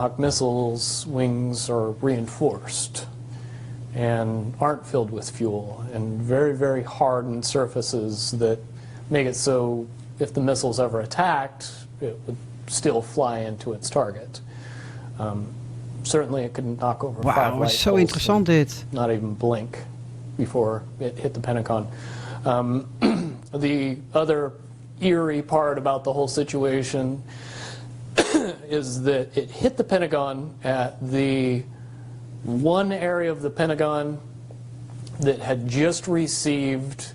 Tomahawk missiles' wings are reinforced and aren't filled with fuel, and very, very hardened surfaces that make it so if the missile's ever attacked, it would still fly into its target. Certainly it could knock over 5 light zo poles interessant dit. not even blink before it hit the Pentagon. The other eerie part about the whole situation is that it hit the Pentagon at the one area of the Pentagon that had just received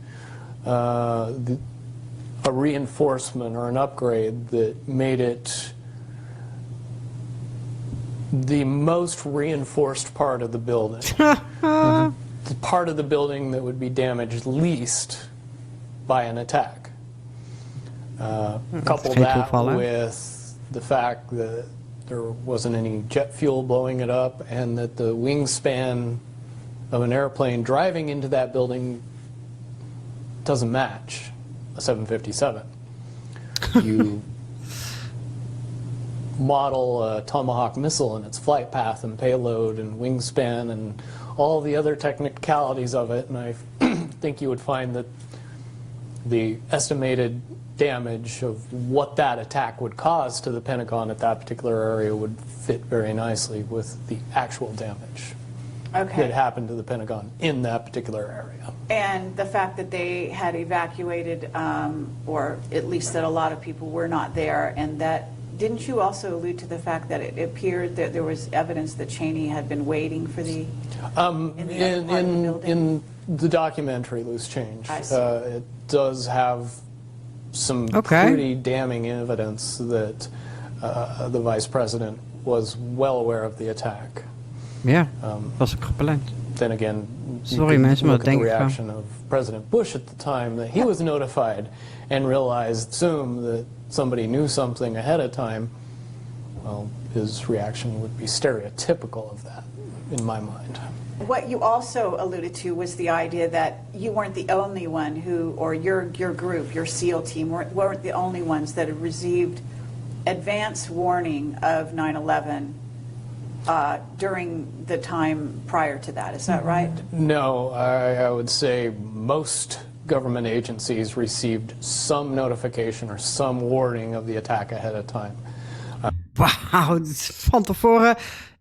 a reinforcement or an upgrade that made it the most reinforced part of the building. The part of the building that would be damaged least by an attack. Couple that with the fact that there wasn't any jet fuel blowing it up, and that the wingspan of an airplane driving into that building doesn't match a 757. You model a Tomahawk missile and its flight path and payload and wingspan and all the other technicalities of it, and I think you would find that the estimated damage of what that attack would cause to the Pentagon at that particular area would fit very nicely with the actual damage that happened to the Pentagon in that particular area. And the fact that they had evacuated, or at least that a lot of people were not there, and that, didn't you also allude to the fact that it appeared that there was evidence that Cheney had been waiting for the in the documentary Loose Change, it does have some pretty damning evidence that the vice president was well aware of the attack. Ja, was ik gepland. Then again, sorry mensen, maar look at the reaction of President Bush at the time that he was notified and realized, assume that somebody knew something ahead of time. Well, his reaction would be stereotypical of that, in my mind. What you also alluded to was the idea that you weren't the only one who, or your group, your SEAL team, weren't the only ones that had received advance warning of 9/11 during the time prior to that. Is that right? No, I would say most government agencies received some notification or some warning of the attack ahead of time. Wauw, van tevoren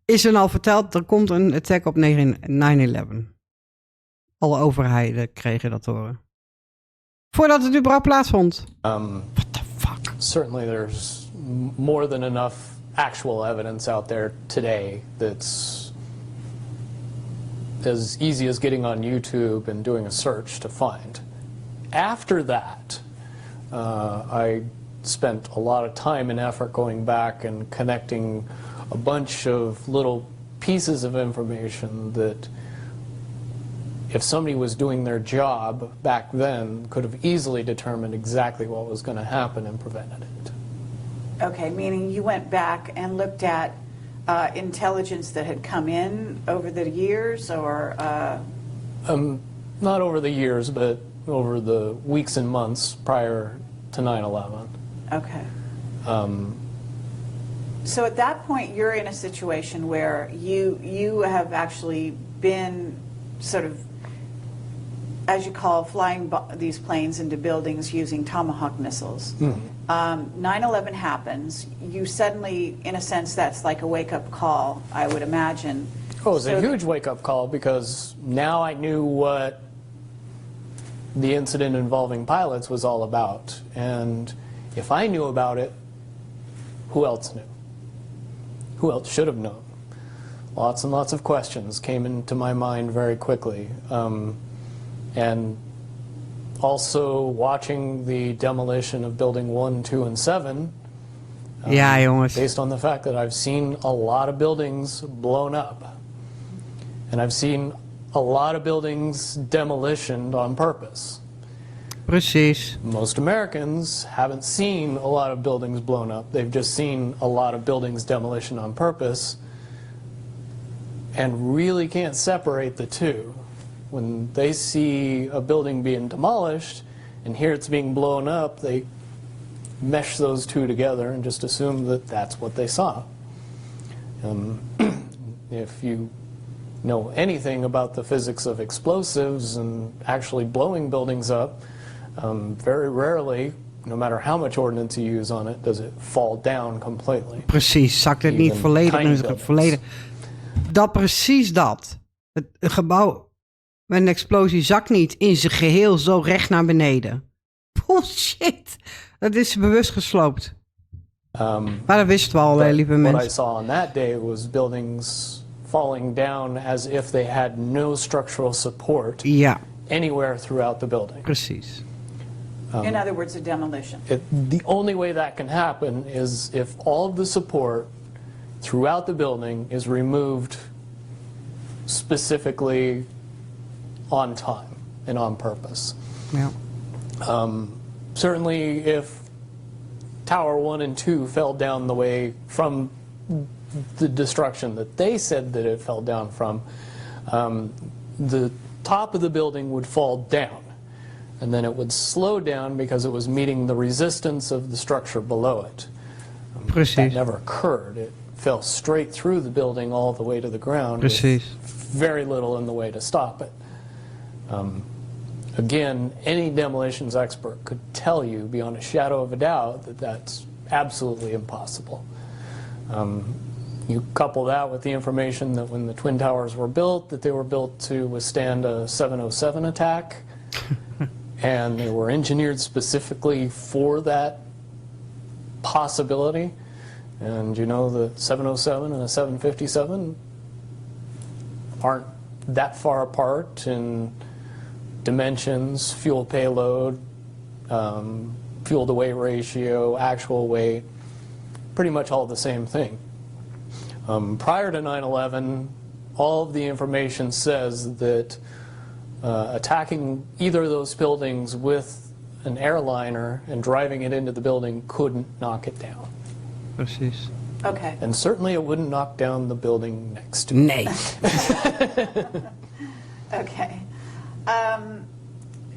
is er al verteld, er komt een attack op 9/11. Alle overheden kregen dat te horen. Voordat het überhaupt plaatsvond. What the fuck? Certainly there's more than enough actual evidence out there today that's as easy as getting on YouTube and doing a search to find. After that, I spent a lot of time and effort going back and connecting a bunch of little pieces of information that, if somebody was doing their job back then, could have easily determined exactly what was going to happen and prevented it. Okay, meaning you went back and looked at intelligence that had come in over the years, or? Not over the years, but over the weeks and months prior to 9/11. Okay. So at that point, you're in a situation where you have actually been sort of, as you call, flying these planes into buildings using Tomahawk missiles. 9/11 happens. You suddenly, in a sense, that's like a wake-up call, I would imagine. Oh, it was a huge wake-up call, because now I knew what the incident involving pilots was all about. And if I knew about it, who else knew? Who else should have known? Lots and lots of questions came into my mind very quickly. And also watching the demolition of Building 1, 2, and 7, ja, jongens. based on the fact that I've seen a lot of buildings blown up. And I've seen a lot of buildings demolitioned on purpose. Precies. Most Americans haven't seen a lot of buildings blown up. They've just seen a lot of buildings demolition on purpose, and really can't separate the two. When they see a building being demolished and hear it's being blown up, they mesh those two together and just assume that that's what they saw. If you know anything about the physics of explosives and actually blowing buildings up, very rarely, no matter how much ordnance you use on it, does it fall down completely. Precies, zakt het niet Even volledig, tiny dan is het buildings. volledig. Dat precies dat. Het gebouw met een explosie zakt niet in zijn geheel zo recht naar beneden. Bullshit. Dat is bewust gesloopt. Maar dat wisten we al, lieve What I mensen. saw on that day was buildings falling down as if they had no structural support Ja, anywhere throughout the building. precies. In other words, a demolition. The only way that can happen is if all of the support throughout the building is removed specifically on time and on purpose. Ja. Certainly if Tower 1 and 2 fell down the way from the destruction that they said that it fell down from, the top of the building would fall down. And then it would slow down because it was meeting the resistance of the structure below it. That Precies. never occurred. It fell straight through the building all the way to the ground. with Precies. very little in the way to stop it. Again, any demolitions expert could tell you beyond a shadow of a doubt that that's absolutely impossible. You couple that with the information that when the Twin Towers were built, that they were built to withstand a 707 attack, and they were engineered specifically for that possibility. And you know, the 707 and the 757 aren't that far apart in dimensions, fuel payload, fuel to weight ratio, actual weight, pretty much all the same thing. Prior to 9/11, all of the information says that attacking either of those buildings with an airliner and driving it into the building couldn't knock it down. Precies. Okay. And certainly it wouldn't knock down the building next to it. Nee. Okay.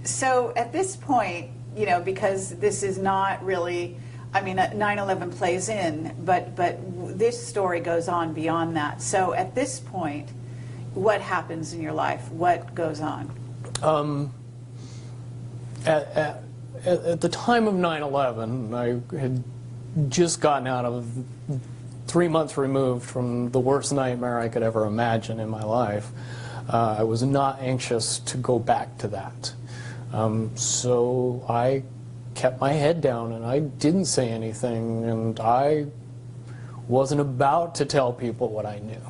So at this point, you know, because this is not really, I mean, 9/11 plays in, but this story goes on beyond that. So at this point, what happens in your life? What goes on? At the time of 9/11, I had just gotten out of 3 months removed from the worst nightmare I could ever imagine in my life. I was not anxious to go back to that. So I kept my head down and I didn't say anything, and I wasn't about to tell people what I knew.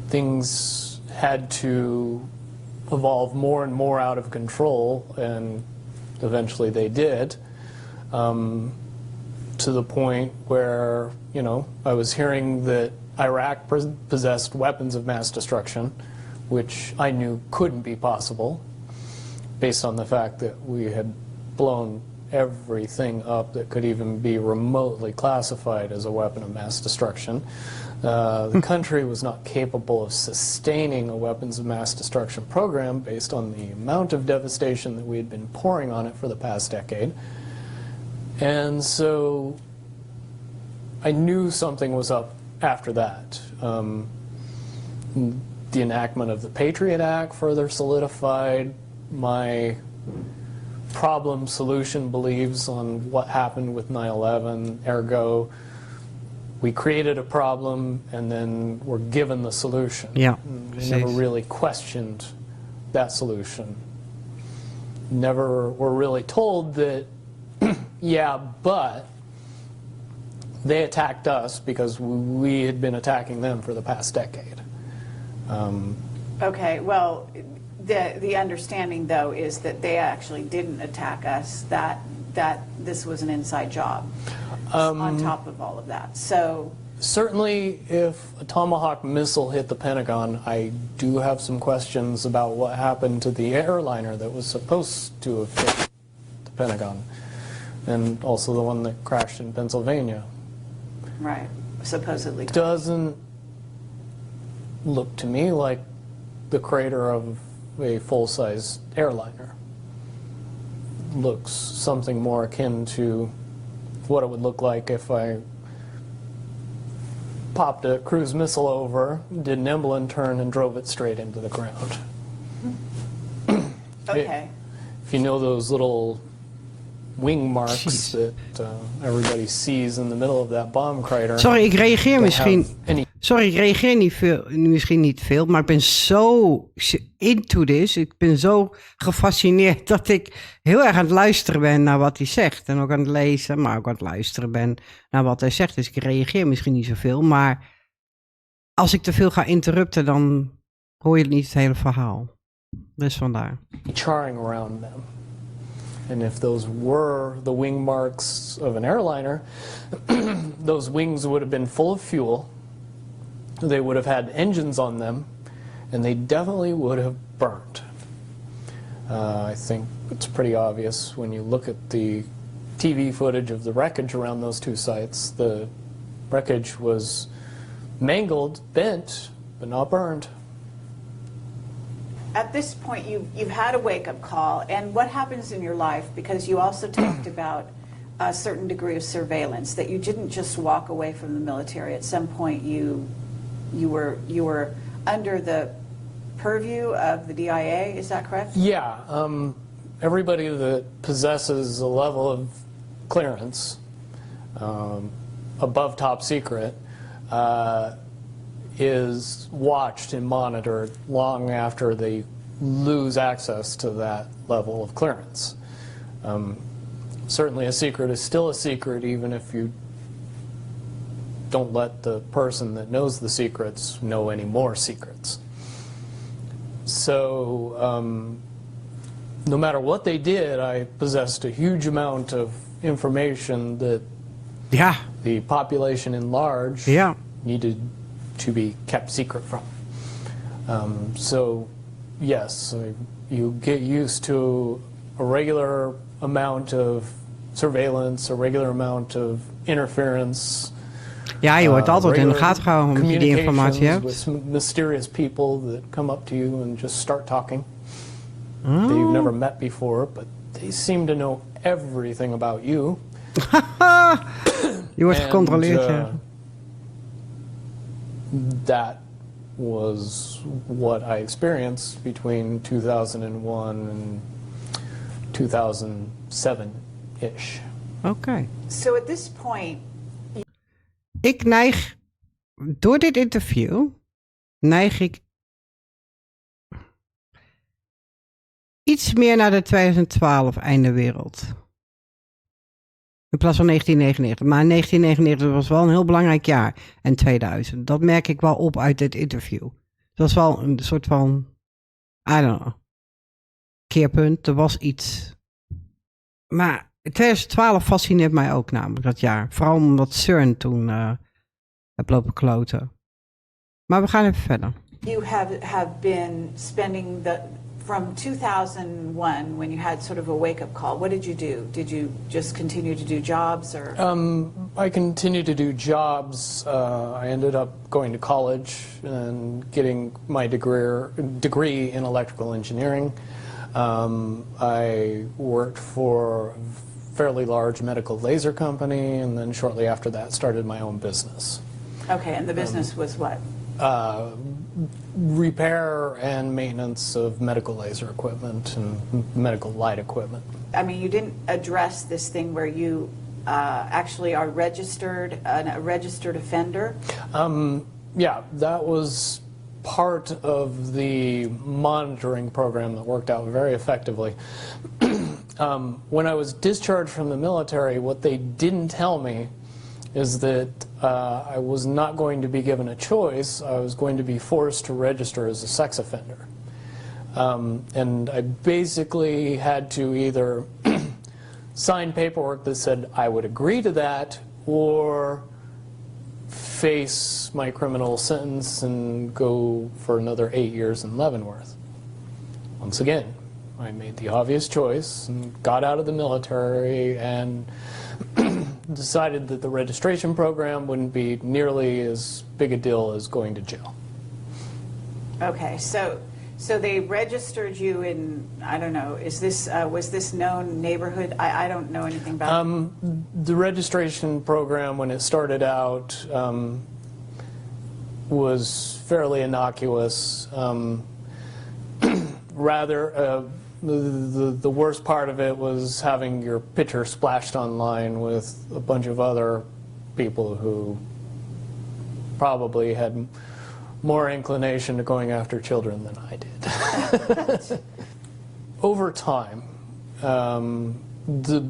Things had to evolve more and more out of control, and eventually they did, to the point where, you know, I was hearing that Iraq possessed weapons of mass destruction, which I knew couldn't be possible, based on the fact that we had blown everything up that could even be remotely classified as a weapon of mass destruction. The country was not capable of sustaining a weapons of mass destruction program based on the amount of devastation that we had been pouring on it for the past decade. And so I knew something was up after that. The enactment of the Patriot Act further solidified my problem-solution beliefs on what happened with 9/11. Ergo, we created a problem and then were given the solution. Ja, We never precies. really questioned that solution. Never were really told that, yeah, but they attacked us because we had been attacking them for the past decade. Okay, well, the understanding, though, is that they actually didn't attack us, that this was an inside job on top of all of that. So Certainly, if a Tomahawk missile hit the Pentagon, I do have some questions about what happened to the airliner that was supposed to have hit the Pentagon, and also the one that crashed in Pennsylvania. right, supposedly. Doesn't look to me like the crater of a full-size airliner. Looks something more akin to what it would look like if I popped a cruise missile over, did an Emblem turn, and drove it straight into the ground. Okay. If you know those little wing marks Jeez. that everybody sees in the middle of that bomb crater. Sorry, ik reageer don't misschien... have any- Sorry, ik reageer niet veel, misschien niet veel, maar ik ben zo into this. Ik ben zo gefascineerd dat ik heel erg aan het luisteren ben naar wat hij zegt. En ook aan het lezen, maar ook aan het luisteren ben naar wat hij zegt. Dus ik reageer misschien niet zoveel, maar als ik te veel ga interrupten, dan hoor je niet het hele verhaal. Dus vandaar. charring around them. And if those were the wing marks of an airliner, those wings would have been full of fuel. They would have had engines on them, and they definitely would have burned. I think it's pretty obvious when you look at the TV footage of the wreckage around those two sites. The wreckage was mangled, bent, but not burned. At this point, you've had a wake-up call, and what happens in your life, because you also talked about a certain degree of surveillance, that you didn't just walk away from the military. At some point, you were under the purview of the DIA, is that correct? Yeah, everybody that possesses a level of clearance above top secret is watched and monitored long after they lose access to that level of clearance. Certainly a secret is still a secret even if you don't let the person that knows the secrets know any more secrets. So no matter what they did, I possessed a huge amount of information that Ja, the population in large ja. needed to be kept secret from. So yes, you get used to a regular amount of surveillance, a regular amount of interference. Ja, je wordt altijd in de gaten gehouden omdat je die informatie communications hebt. with mysterious people that come up to you and just start talking that you've never met before, but they seem to know everything about you. Je wordt gecontroleerd, ja. That was what I experienced between 2001 and 2007-ish. Oké. So at this point, Ik neig, door dit interview, neig ik iets meer naar de 2012 einde wereld. In plaats van 1999. Maar 1999 was wel een heel belangrijk jaar. En 2000. Dat merk ik wel op uit dit interview. Het was wel een soort van, I don't know, keerpunt. Er was iets. Maar 2012 fascineert mij ook namelijk, dat jaar. Vooral omdat CERN toen heb lopen kloten. Maar we gaan even verder. you have been spending from 2001, when you had sort of a wake-up call, what did you do? Did you just continue to do jobs, or? I continued to do jobs. I ended up going to college and getting my degree in electrical engineering. I worked for a fairly large medical laser company, and then shortly after that started my own business. Okay, and the business was what? Repair and maintenance of medical laser equipment and medical light equipment. I mean, you didn't address this thing where you actually are registered, a registered offender? Yeah, that was part of the monitoring program that worked out very effectively. When I was discharged from the military, what they didn't tell me is that I was not going to be given a choice. I was going to be forced to register as a sex offender. And I basically had to either sign paperwork that said I would agree to that, or face my criminal sentence and go for another 8 years in Leavenworth. Once again, I made the obvious choice and got out of the military and decided that the registration program wouldn't be nearly as big a deal as going to jail. Okay, so they registered you in, I don't know, is this was this known neighborhood? I don't know anything about it. The registration program, when it started out, was fairly innocuous. Rather, the worst part of it was having your picture splashed online with a bunch of other people who probably had more inclination to going after children than I did. Over time, the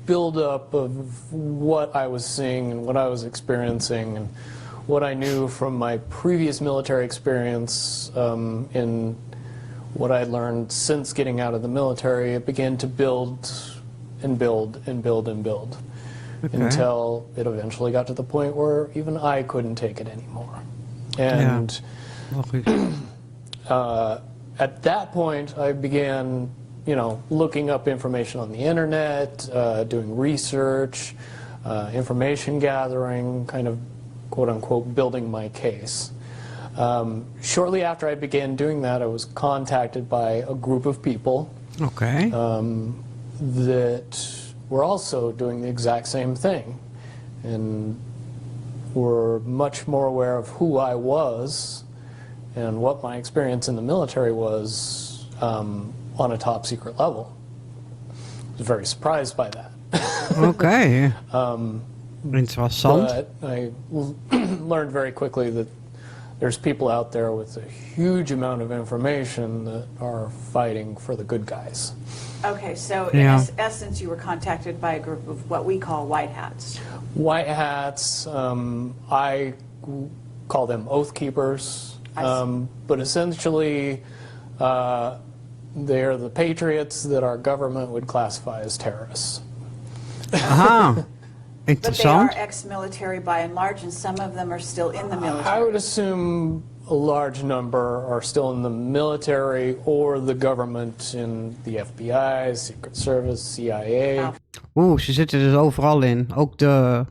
buildup of what I was seeing and what I was experiencing and what I knew from my previous military experience in what I learned since getting out of the military, it began to build and build and build and build until it eventually got to the point where even I couldn't take it anymore. And at that point, I began, looking up information on the internet, doing research, information gathering, kind of quote-unquote building my case. Shortly after I began doing that, I was contacted by a group of people that were also doing the exact same thing and were much more aware of who I was and what my experience in the military was on a top secret level. I was very surprised by that. Interessant. But I learned very quickly that there's people out there with a huge amount of information that are fighting for the good guys. Okay, so in essence, you were contacted by a group of what we call white hats. White hats, I call them oath keepers, but essentially they're the patriots that our government would classify as terrorists. But they are ex-military by and large, and some of them are still in the military. I would assume a large number are still in the military or the government in the FBI, Secret Service, CIA. Ze zitten dus overal in. Ook de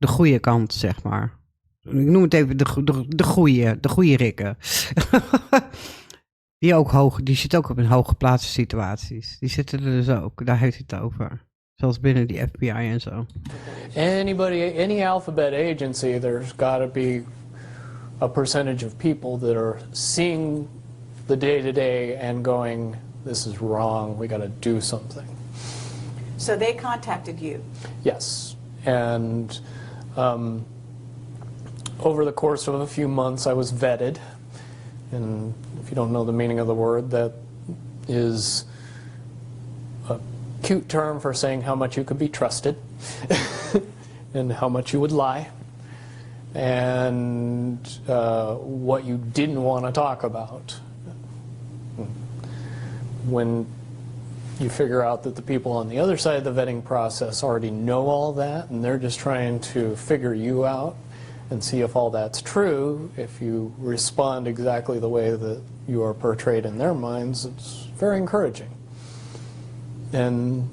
goede kant, zeg maar. Ik noem het even de goede rikken. Die zitten ook op in hooggeplaatste situaties. Die zitten er dus ook. Daar heeft hij het over. Zoals binnen die FBI en zo. Any alphabet agency, there's got to be a percentage of people that are seeing the day-to-day and going, this is wrong, we got to do something. So they contacted you? Yes. And over the course of a few months, I was vetted. And if you don't know the meaning of the word, that is a cute term for saying how much you could be trusted and how much you would lie and what you didn't want to talk about. When you figure out that the people on the other side of the vetting process already know all that and they're just trying to figure you out and see if all that's true, if you respond exactly the way that you are portrayed in their minds, it's very encouraging. And,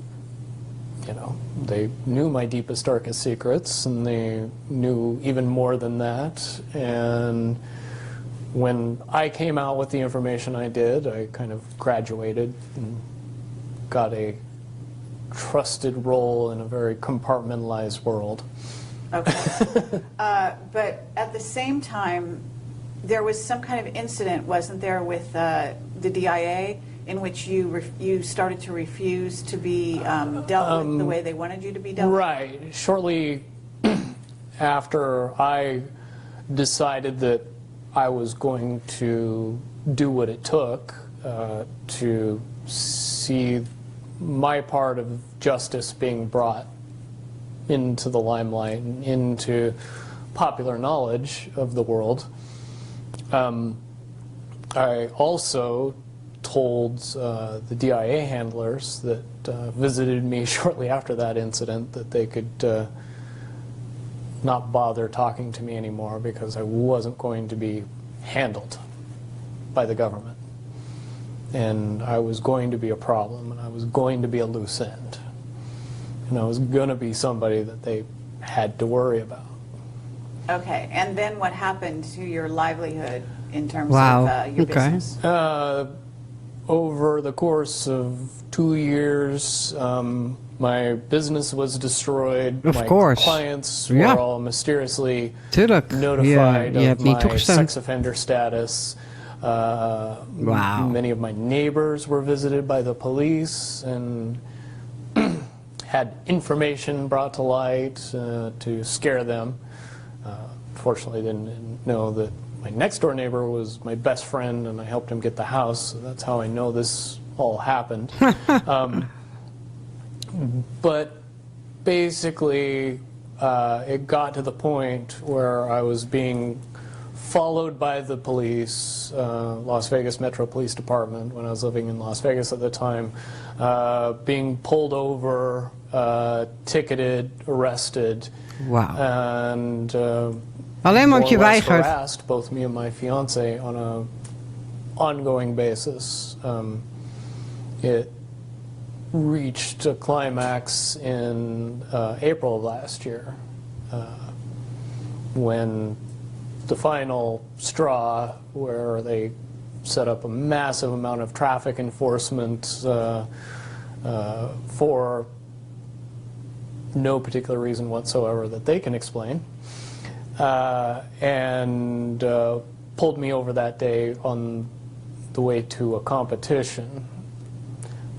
they knew my deepest, darkest secrets, and they knew even more than that. And when I came out with the information I did, I kind of graduated and got a trusted role in a very compartmentalized world. Okay. But at the same time, there was some kind of incident, wasn't there, with the DIA, in which you started to refuse to be dealt with the way they wanted you to be dealt with? Right. Shortly after I decided that I was going to do what it took to see my part of justice being brought into the limelight and into popular knowledge of the world, I also told the DIA handlers that visited me shortly after that incident that they could not bother talking to me anymore because I wasn't going to be handled by the government. And I was going to be a problem, and I was going to be a loose end. And I was going to be somebody that they had to worry about. Okay, and then what happened to your livelihood in terms of your business? Over the course of 2 years, My business was destroyed. Of my course. clients were Ja. all mysteriously Tuurlijk. notified Je of hebt niet my toegestemd. sex offender status. Wow. Many of my neighbors were visited by the police and had information brought to light to scare them. Fortunately, didn't know that my next door neighbor was my best friend, and I helped him get the house. So that's how I know this all happened. But basically, it got to the point where I was being followed by the police, Las Vegas Metro Police Department, when I was living in Las Vegas at the time, being pulled over, ticketed, arrested, Wauw. and Alleen maar more omdat je or less weigert. harassed both me and my fiance on a ongoing basis. It reached a climax in April of last year, when the final straw, where they set up a massive amount of traffic enforcement for no particular reason whatsoever that they can explain, and pulled me over that day on the way to a competition,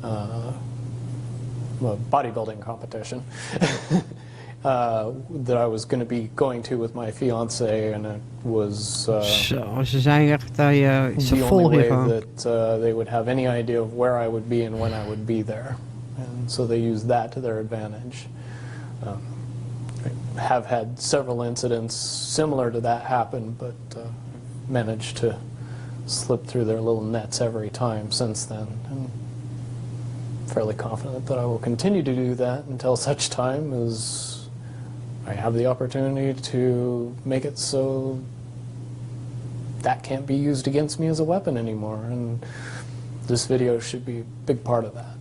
a bodybuilding competition, that I was going to be going to with my fiance, and it was Zo, ze zijn echt, ze the only volgen je way gewoon. that they would have any idea of where I would be and when I would be there. And so they used that to their advantage. I have had several incidents similar to that happen, but managed to slip through their little nets every time since then. And fairly confident that I will continue to do that until such time as I have the opportunity to make it so that can't be used against me as a weapon anymore. And this video should be a big part of that.